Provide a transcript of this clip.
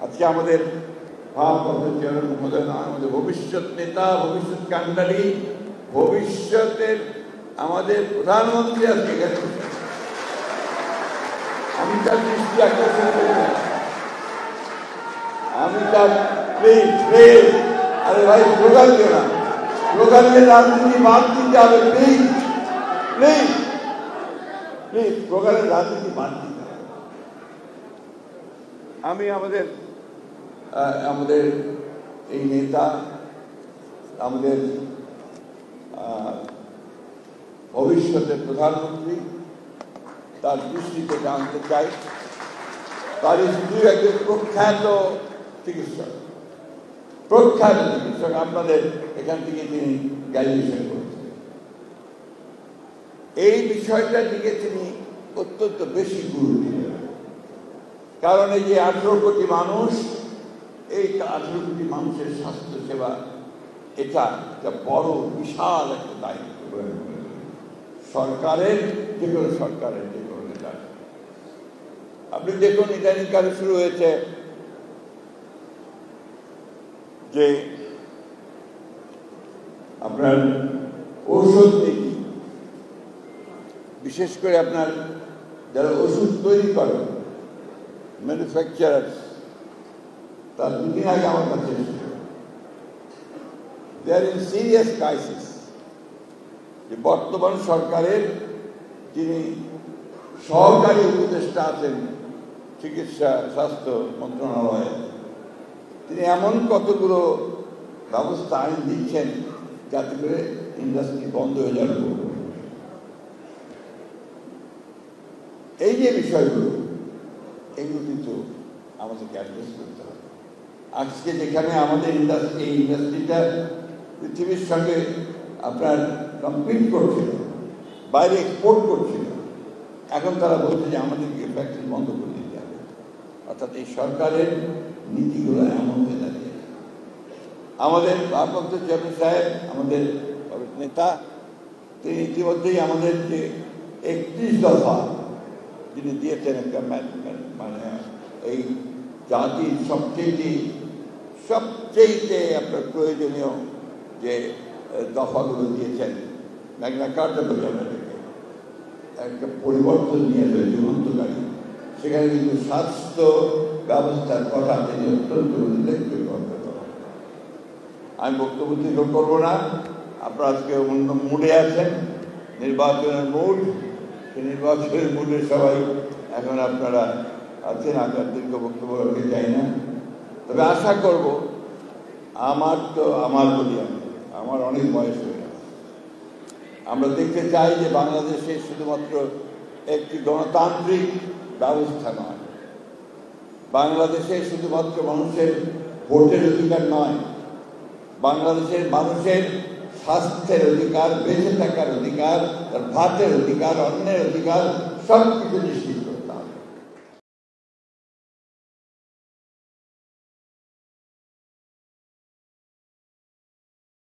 আজকে আমাদের ভারপ্রাপ্ত চেয়ারম্যান মহোদয় আমাদের ভবিষ্যৎ নেতা, ভবিষ্যৎ কান্ডারি, ভবিষ্যতের আমাদের প্রধানমন্ত্রী আজকে এখানে। আমি তার দৃষ্টি আকর্ষণ করি না, আমি তার প্লিজ আরে ভাই স্লোগান দিও না, স্লোগানের রাজনীতি বাদ দিতে হবে, প্লিজ প্লিজ প্লিজ স্লোগানের রাজনীতি বাদ দিতে হবে। আমি আমাদের এই নেতা, আমাদের ভবিষ্যতের প্রধানমন্ত্রী, তার দৃষ্টিতে জানতে চাই। তার স্ত্রী একজন প্রখ্যাত চিকিৎসক, আপনাদের এখান থেকে তিনি গ্র্যাজুয়েশন করেছেন। এই বিষয়টার দিকে তিনি অত্যন্ত বেশি গুরুত্ব দেন, কারণ এই যে 18 কোটি মানুষ, এই 18 কোটি মানুষের স্বাস্থ্য সেবা এটা একটা বড় বিশাল একটা দায়িত্ব সরকারের, যে কোনো সরকারের, যে কোনো নেতার। আপনি দেখুন ইদানিংকালে শুরু হয়েছে যে আপনার ঔষধ নীতি, বিশেষ করে আপনার যারা ওষুধ তৈরি করেন, ম্যানুফ্যাকচারার্স, তার দুদিন আগে আমার কাছে এসেছিল, দে আর ইন সিরিয়াস ক্রাইসিস। যে বর্তমান সরকারের যিনি সহকারী উপদেষ্টা আছেন চিকিৎসা স্বাস্থ্য মন্ত্রণালয়ে, তিনি এমন কতগুলো ব্যবস্থা আইন দিচ্ছেন যাতে করে ইন্ডাস্ট্রি বন্ধ হয়ে যাবে। এই যে বিষয়গুলো, এগুলো কিন্তু আমাদেরকে অ্যাড্রেস করতে হবে। আজকে যেখানে আমাদের এই ইন্ডাস্ট্রিটা পৃথিবীর সঙ্গে আপনার কম্পিট করছিল, বাইরে এক্সপোর্ট করছিল, এখন তারা বলছে যে আমাদেরকে ফ্যাক্টরি বন্ধ করে দিতে হবে। অর্থাৎ এই সরকারের নীতিগুলো এমন হয়ে দাঁড়িয়ে। আমাদের ভারপ্রাপ্ত চেয়ারম্যান সাহেব, আমাদের নেতা, তিনি ইতিমধ্যেই আমাদের যে 31 দফা যিনি দিয়েছেন, একটা মানে এই জাতির সবচেয়ে আপনার প্রয়োজনীয় যে দফাগুলো দিয়েছেন, ম্যাগনা কার্টা থেকে একটা পরিবর্তন নিয়ে যুগান্তকারী। সেখানে কিন্তু স্বাস্থ্য ব্যবস্থার কথা তিনি অত্যন্ত উল্লেখযোগ্য। আমি বক্তব্য দীর্ঘ করবো না, আপনারা আজকে অন্য মুডে আছেন, নির্বাচনের মুড, সেই নির্বাচনের মুডে সবাই এখন আপনারা আছেন। আপনার দীর্ঘ বক্তব্য রাখতে চাই না, তবে আশা করব, আমার বলি আমার অনেক বয়স হয়ে গেছে, আমরা দেখতে চাই যে বাংলাদেশে শুধুমাত্র একটি গণতান্ত্রিক ব্যবস্থা নয়, বাংলাদেশে শুধুমাত্র মানুষের ভোটের অধিকার নয়, বাংলাদেশের মানুষের স্বাস্থ্যের অধিকার, বেঁচে থাকার অধিকার, তার ভাতের অধিকার, অন্যের অধিকার, সব কিছু নিশ্চিত